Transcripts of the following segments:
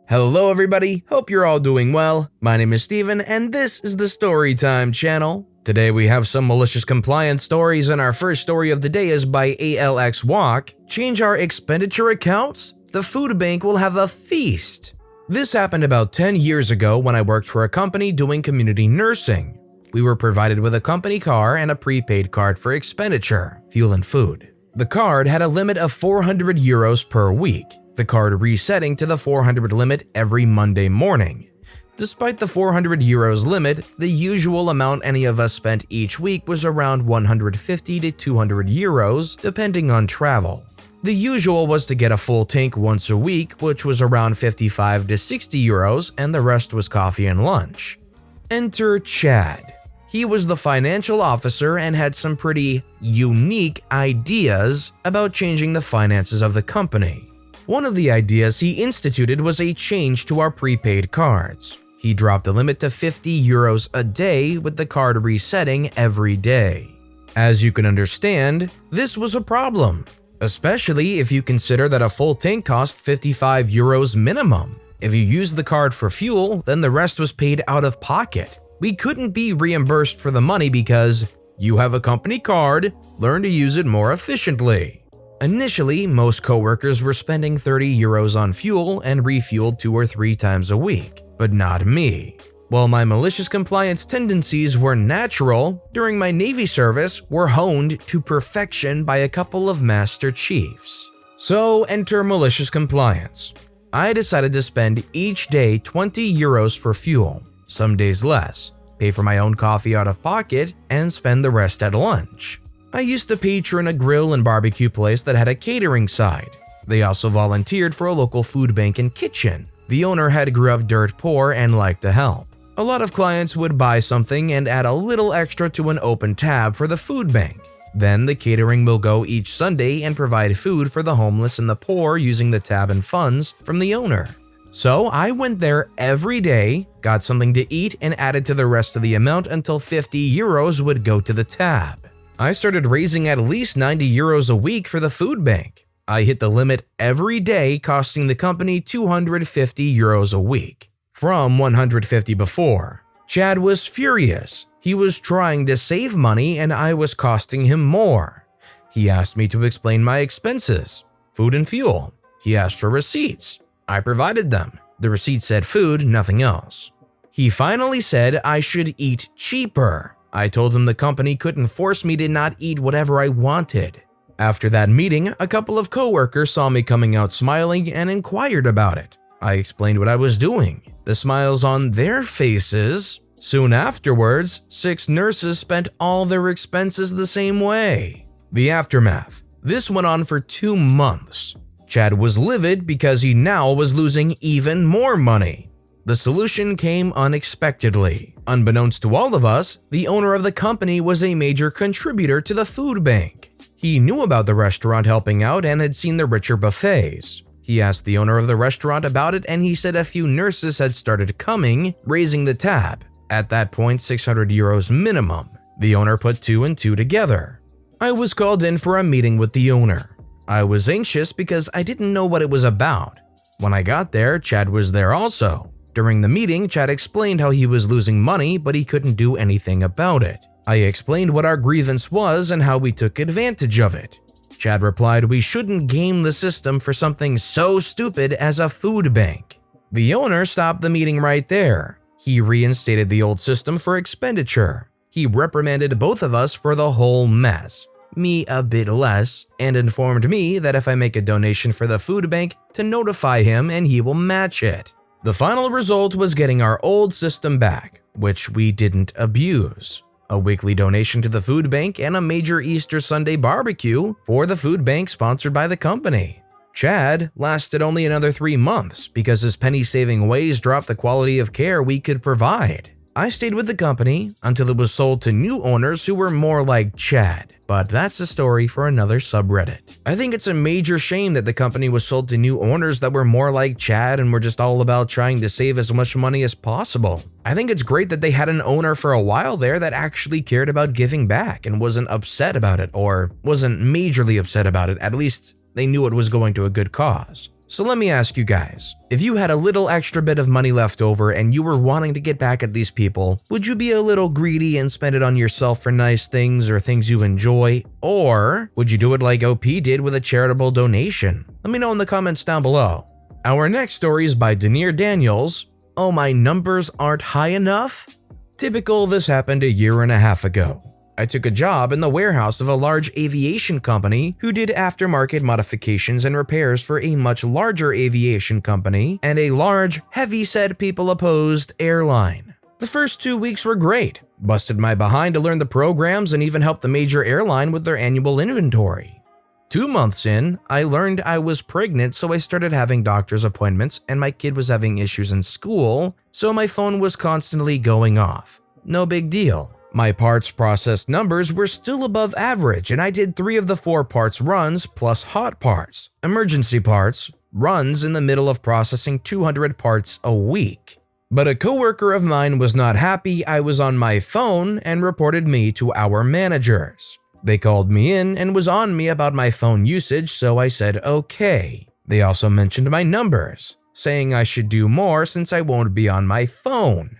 Hello everybody, hope you're all doing well. My name is Steven and this is the Storytime channel. Today we have some malicious compliance stories and our first story of the day is by alxwak. Change our expenditure accounts? The food bank will have a feast. This happened about 10 years ago when I worked for a company doing community nursing. We were provided with a company car and a prepaid card for expenditure, fuel and food. The card had a limit of 400 euros per week. The card resetting to the 400 limit every Monday morning. Despite the 400 euros limit, the usual amount any of us spent each week was around 150 to 200 euros depending on travel. The usual was to get a full tank once a week, which was around 55 to 60 euros, and the rest was coffee and lunch. Enter Chad. He was the financial officer and had some pretty unique ideas about changing the finances of the company. One of the ideas he instituted was a change to our prepaid cards. He dropped the limit to 50 euros a day with the card resetting every day. As you can understand, this was a problem, especially if you consider that a full tank cost 55 euros minimum. If you used the card for fuel, then the rest was paid out of pocket. We couldn't be reimbursed for the money because you have a company card, learn to use it more efficiently. Initially, most coworkers were spending 30 euros on fuel and refueled 2 or 3 times a week, but not me. While my malicious compliance tendencies were natural, during my Navy service were honed to perfection by a couple of Master Chiefs. So enter malicious compliance. I decided to spend each day 20 euros for fuel, some days less, pay for my own coffee out of pocket, and spend the rest at lunch. I used to patron a grill and barbecue place that had a catering side. They also volunteered for a local food bank and kitchen. The owner had grew up dirt poor and liked to help. A lot of clients would buy something and add a little extra to an open tab for the food bank. Then the catering will go each Sunday and provide food for the homeless and the poor using the tab and funds from the owner. So I went there every day, got something to eat, and added to the rest of the amount until 50 euros would go to the tab. I started raising at least 90 euros a week for the food bank. I hit the limit every day, costing the company 250 euros a week, from 150 before. Chad was furious. He was trying to save money and I was costing him more. He asked me to explain my expenses, food and fuel. He asked for receipts. I provided them. The receipt said food, nothing else. He finally said I should eat cheaper. I told him the company couldn't force me to not eat whatever I wanted. After that meeting, a couple of coworkers saw me coming out smiling and inquired about it. I explained what I was doing. The smiles on their faces. Soon afterwards, 6 nurses spent all their expenses the same way. The aftermath. This went on for 2 months. Chad was livid because he now was losing even more money. The solution came unexpectedly. Unbeknownst to all of us, the owner of the company was a major contributor to the food bank. He knew about the restaurant helping out and had seen the richer buffets. He asked the owner of the restaurant about it and he said a few nurses had started coming, raising the tab. At that point, 600 euros minimum. The owner put 2 and 2 together. I was called in for a meeting with the owner. I was anxious because I didn't know what it was about. When I got there, Chad was there also. During the meeting, Chad explained how he was losing money, but he couldn't do anything about it. I explained what our grievance was and how we took advantage of it. Chad replied we shouldn't game the system for something so stupid as a food bank. The owner stopped the meeting right there. He reinstated the old system for expenditure. He reprimanded both of us for the whole mess, me a bit less, and informed me that if I make a donation for the food bank, to notify him and he will match it. The final result was getting our old system back, which we didn't abuse. A weekly donation to the food bank and a major Easter Sunday barbecue for the food bank sponsored by the company. Chad lasted only another 3 months because his penny-saving ways dropped the quality of care we could provide. I stayed with the company until it was sold to new owners who were more like Chad, but that's a story for another subreddit. I think it's a major shame that the company was sold to new owners that were more like Chad and were just all about trying to save as much money as possible. I think it's great that they had an owner for a while there that actually cared about giving back and wasn't upset about it, or wasn't majorly upset about it. At least they knew it was going to a good cause. So let me ask you guys, if you had a little extra bit of money left over and you were wanting to get back at these people, would you be a little greedy and spend it on yourself for nice things or things you enjoy? Or would you do it like OP did with a charitable donation? Let me know in the comments down below. Our next story is by Daniels. Oh, my numbers aren't high enough? Typical, this happened a year and a half ago. I took a job in the warehouse of a large aviation company who did aftermarket modifications and repairs for a much larger aviation company and a large, heavy-set people-opposed airline. The first 2 weeks were great. Busted my behind to learn the programs and even helped the major airline with their annual inventory. 2 months in, I learned I was pregnant, so I started having doctor's appointments and my kid was having issues in school, so my phone was constantly going off. No big deal. My parts processed numbers were still above average and I did 3 of the 4 parts runs plus hot parts, emergency parts, runs in the middle of processing 200 parts a week. But a coworker of mine was not happy I was on my phone and reported me to our managers. They called me in and was on me about my phone usage, so I said okay. They also mentioned my numbers, saying I should do more since I won't be on my phone.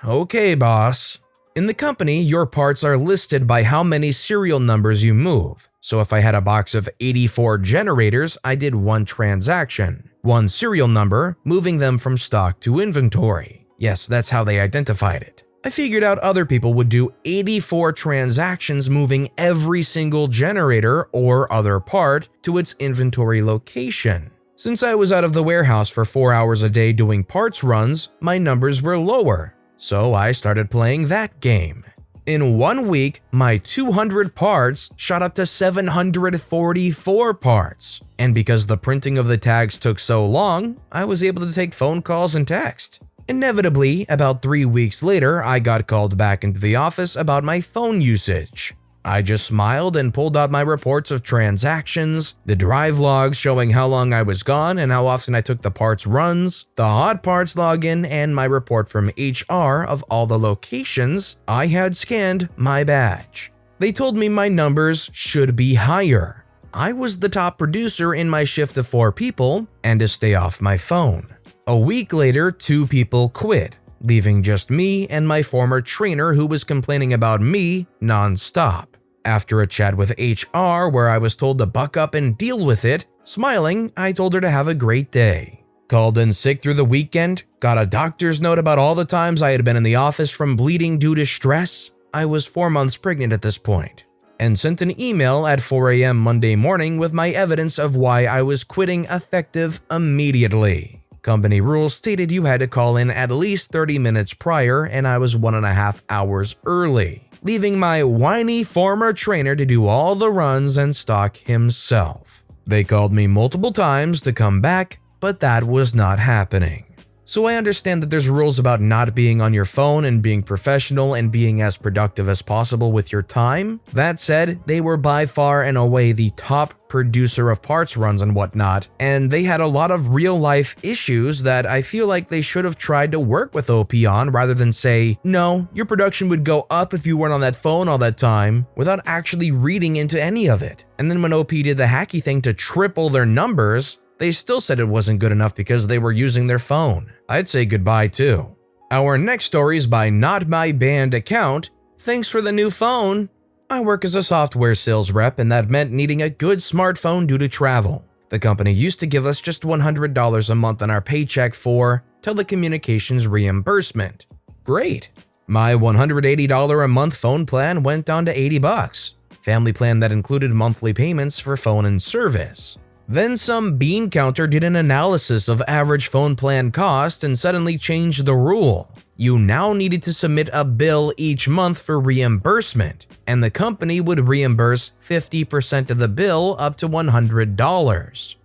Okay boss. In the company, your parts are listed by how many serial numbers you move. So if I had a box of 84 generators, I did 1 transaction, 1 serial number, moving them from stock to inventory. Yes, that's how they identified it. I figured out other people would do 84 transactions moving every single generator or other part to its inventory location. Since I was out of the warehouse for 4 hours a day doing parts runs, my numbers were lower. So I started playing that game. In 1 week, my 200 parts shot up to 744 parts. And because the printing of the tags took so long, I was able to take phone calls and text. Inevitably, about 3 weeks later, I got called back into the office about my phone usage. I just smiled and pulled out my reports of transactions, the drive logs showing how long I was gone and how often I took the parts runs, the hot parts login, and my report from HR of all the locations I had scanned my badge. They told me my numbers should be higher. I was the top producer in my shift of 4 people and to stay off my phone. A week later, 2 people quit, leaving just me and my former trainer who was complaining about me non-stop. After a chat with HR where I was told to buck up and deal with it, smiling, I told her to have a great day. Called in sick through the weekend, got a doctor's note about all the times I had been in the office from bleeding due to stress. I was 4 months pregnant at this point. And sent an email at 4 a.m. Monday morning with my evidence of why I was quitting effective immediately. Company rules stated you had to call in at least 30 minutes prior and I was 1.5 hours early, leaving my whiny former trainer to do all the runs and stock himself. They called me multiple times to come back, but that was not happening. So I understand that there's rules about not being on your phone and being professional and being as productive as possible with your time. That said, they were by far and away the top producer of parts runs and whatnot, and they had a lot of real-life issues that I feel like they should have tried to work with OP on rather than say, no, your production would go up if you weren't on that phone all that time, without actually reading into any of it. And then when OP did the hacky thing to triple their numbers, they still said it wasn't good enough because they were using their phone. I'd say goodbye too. Our next story is by NotMyBannedAccount. Thanks for the new phone. I work as a software sales rep and that meant needing a good smartphone due to travel. The company used to give us just $100 a month on our paycheck for telecommunications reimbursement. Great. My $180 a month phone plan went down to $80. Family plan that included monthly payments for phone and service. Then some bean counter did an analysis of average phone plan cost and suddenly changed the rule. You now needed to submit a bill each month for reimbursement, and the company would reimburse 50% of the bill up to $100.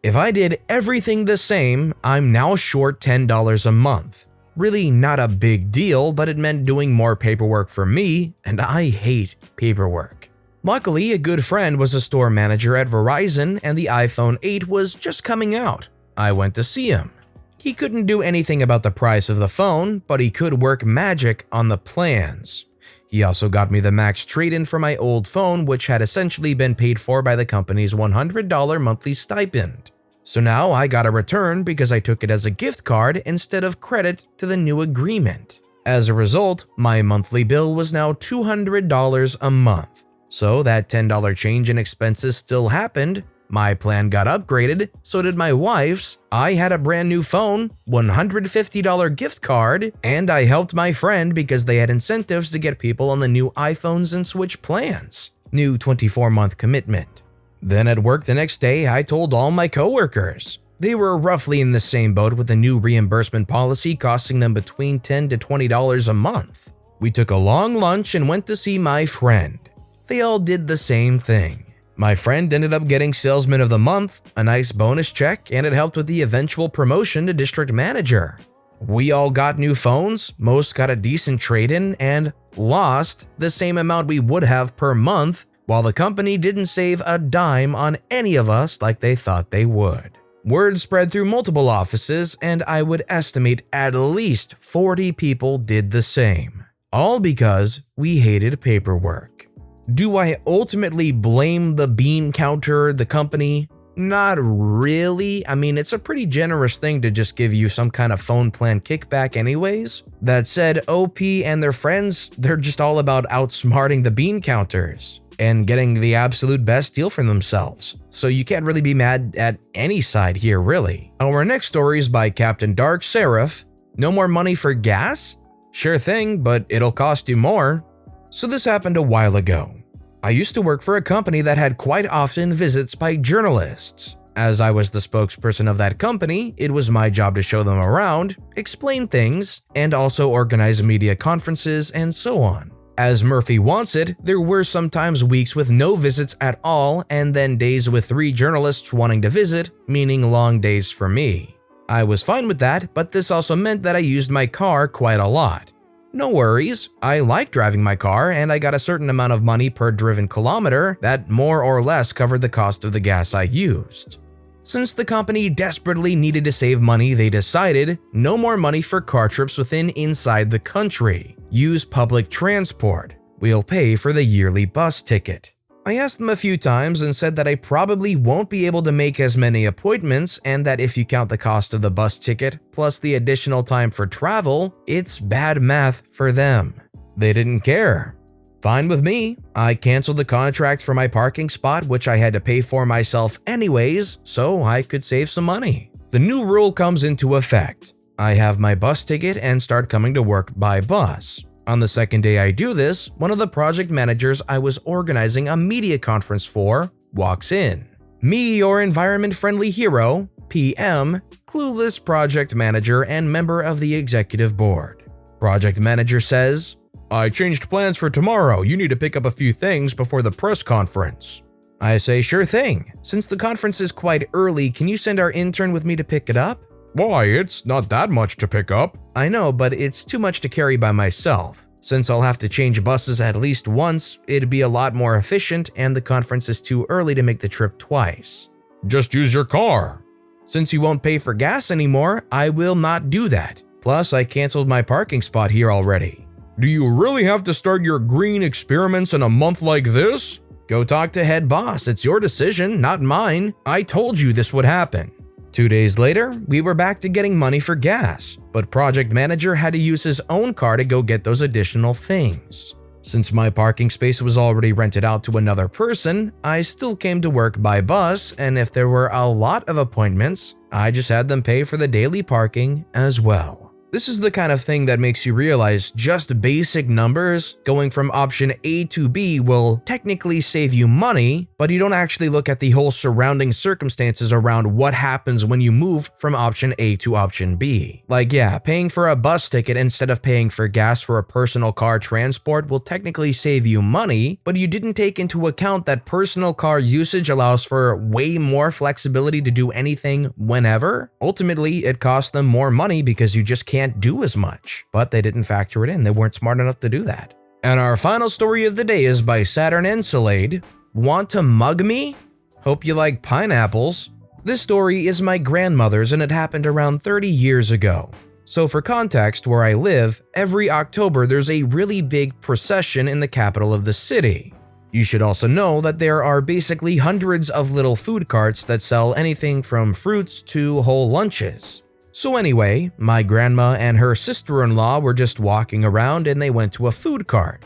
If I did everything the same, I'm now short $10 a month. Really not a big deal, but it meant doing more paperwork for me, and I hate paperwork. Luckily, a good friend was a store manager at Verizon and the iPhone 8 was just coming out. I went to see him. He couldn't do anything about the price of the phone, but he could work magic on the plans. He also got me the max trade-in for my old phone, which had essentially been paid for by the company's $100 monthly stipend. So now I got a return because I took it as a gift card instead of credit to the new agreement. As a result, my monthly bill was now $200 a month. So that $10 change in expenses still happened. My plan got upgraded, so did my wife's. I had a brand new phone, $150 gift card, and I helped my friend because they had incentives to get people on the new iPhones and Switch plans. New 24-month commitment. Then at work the next day, I told all my coworkers. They were roughly in the same boat with the new reimbursement policy costing them between $10 to $20 a month. We took a long lunch and went to see my friend. They all did the same thing. My friend ended up getting Salesman of the Month, a nice bonus check, and it helped with the eventual promotion to district manager. We all got new phones, most got a decent trade-in, and lost the same amount we would have per month, while the company didn't save a dime on any of us like they thought they would. Word spread through multiple offices, and I would estimate at least 40 people did the same. All because we hated paperwork. Do I ultimately blame the bean counter, the company? Not really. I mean, it's a pretty generous thing to just give you some kind of phone plan kickback anyways. That said, OP and their friends, they're just all about outsmarting the bean counters and getting the absolute best deal for themselves. So you can't really be mad at any side here, really. Our next story is by Captain Darkseraph. No more money for gas? Sure thing, but it'll cost you more. So this happened a while ago. I used to work for a company that had quite often visits by journalists. As I was the spokesperson of that company, it was my job to show them around, explain things, and also organize media conferences and so on. As Murphy wants it, there were sometimes weeks with no visits at all and then days with 3 journalists wanting to visit, meaning long days for me. I was fine with that, but this also meant that I used my car quite a lot. No worries, I like driving my car and I got a certain amount of money per driven kilometer that more or less covered the cost of the gas I used. Since the company desperately needed to save money, they decided no more money for car trips inside the country. Use public transport. We'll pay for the yearly bus ticket. I asked them a few times and said that I probably won't be able to make as many appointments and that if you count the cost of the bus ticket plus the additional time for travel, it's bad math for them. They didn't care. Fine with me. I canceled the contract for my parking spot, which I had to pay for myself anyways, so I could save some money. The new rule comes into effect. I have my bus ticket and start coming to work by bus. On the second day I do this, one of the project managers I was organizing a media conference for walks in. Me, your environment-friendly hero, PM, clueless project manager and member of the executive board. Project manager says, "I changed plans for tomorrow. You need to pick up a few things before the press conference." I say, "Sure thing. Since the conference is quite early, can you send our intern with me to pick it up?" "Why, it's not that much to pick up." "I know, but it's too much to carry by myself. Since I'll have to change buses at least once, it'd be a lot more efficient and the conference is too early to make the trip twice." "Just use your car." "Since you won't pay for gas anymore, I will not do that. Plus, I canceled my parking spot here already." "Do you really have to start your green experiments in a month like this?" "Go talk to head boss. It's your decision, not mine. I told you this would happen." 2 days later, we were back to getting money for gas, but project manager had to use his own car to go get those additional things. Since my parking space was already rented out to another person, I still came to work by bus, and if there were a lot of appointments, I just had them pay for the daily parking as well. This is the kind of thing that makes you realize just basic numbers going from option A to B will technically save you money, but you don't actually look at the whole surrounding circumstances around what happens when you move from option A to option B. Like yeah, paying for a bus ticket instead of paying for gas for a personal car transport will technically save you money, but you didn't take into account that personal car usage allows for way more flexibility to do anything whenever. Ultimately, it costs them more money because you just can't do as much, but they didn't factor it in. They weren't smart enough to do that. And our final story of the day is by Saturnencelade. Want to mug me? Hope you like pineapples. This story is my grandmother's and it happened around 30 years ago. So for context, where I live, every October there's a really big procession in the capital of the city. You should also know that there are basically hundreds of little food carts that sell anything from fruits to whole lunches. So anyway, my grandma and her sister-in-law were just walking around and they went to a food cart.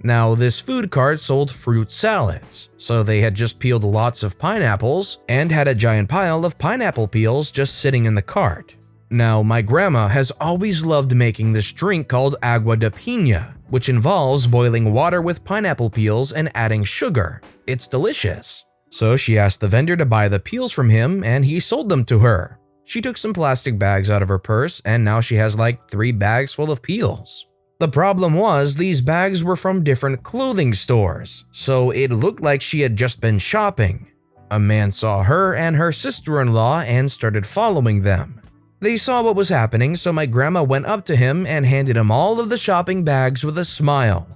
Now, this food cart sold fruit salads, so they had just peeled lots of pineapples and had a giant pile of pineapple peels just sitting in the cart. Now, my grandma has always loved making this drink called agua de piña, which involves boiling water with pineapple peels and adding sugar. It's delicious. So she asked the vendor to buy the peels from him and he sold them to her. She took some plastic bags out of her purse and now she has like 3 bags full of peels. The problem was these bags were from different clothing stores, so it looked like she had just been shopping. A man saw her and her sister-in-law and started following them. They saw what was happening, so my grandma went up to him and handed him all of the shopping bags with a smile.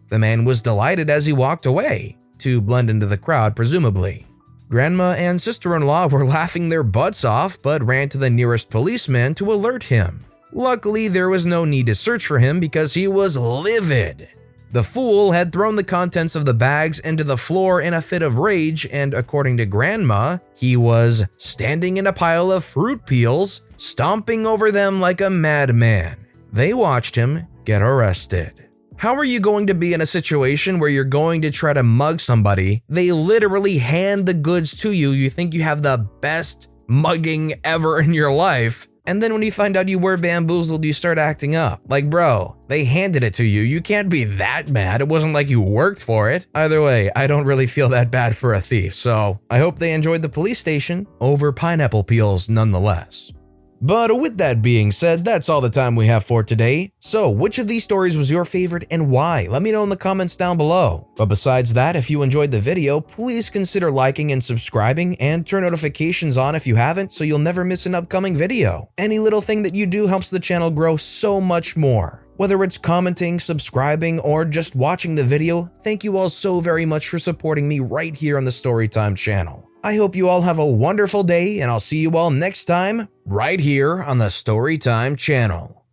The man was delighted as he walked away, to blend into the crowd presumably. Grandma and sister-in-law were laughing their butts off but ran to the nearest policeman to alert him. Luckily, there was no need to search for him because he was livid. The fool had thrown the contents of the bags into the floor in a fit of rage, and according to Grandma, he was standing in a pile of fruit peels, stomping over them like a madman. They watched him get arrested. How are you going to be in a situation where you're going to try to mug somebody? They literally hand the goods to you. You think you have the best mugging ever in your life. And then when you find out you were bamboozled, you start acting up. Like, bro, they handed it to you. You can't be that mad. It wasn't like you worked for it. Either way, I don't really feel that bad for a thief. So I hope they enjoyed the police station over pineapple peels nonetheless. But with that being said, that's all the time we have for today. So which of these stories was your favorite and why? Let me know in the comments down below. But besides that, if you enjoyed the video, please consider liking and subscribing and turn notifications on if you haven't so you'll never miss an upcoming video. Any little thing that you do helps the channel grow so much more. Whether it's commenting, subscribing, or just watching the video, thank you all so very much for supporting me right here on the Storytime channel. I hope you all have a wonderful day, and I'll see you all next time right here on the Storytime channel.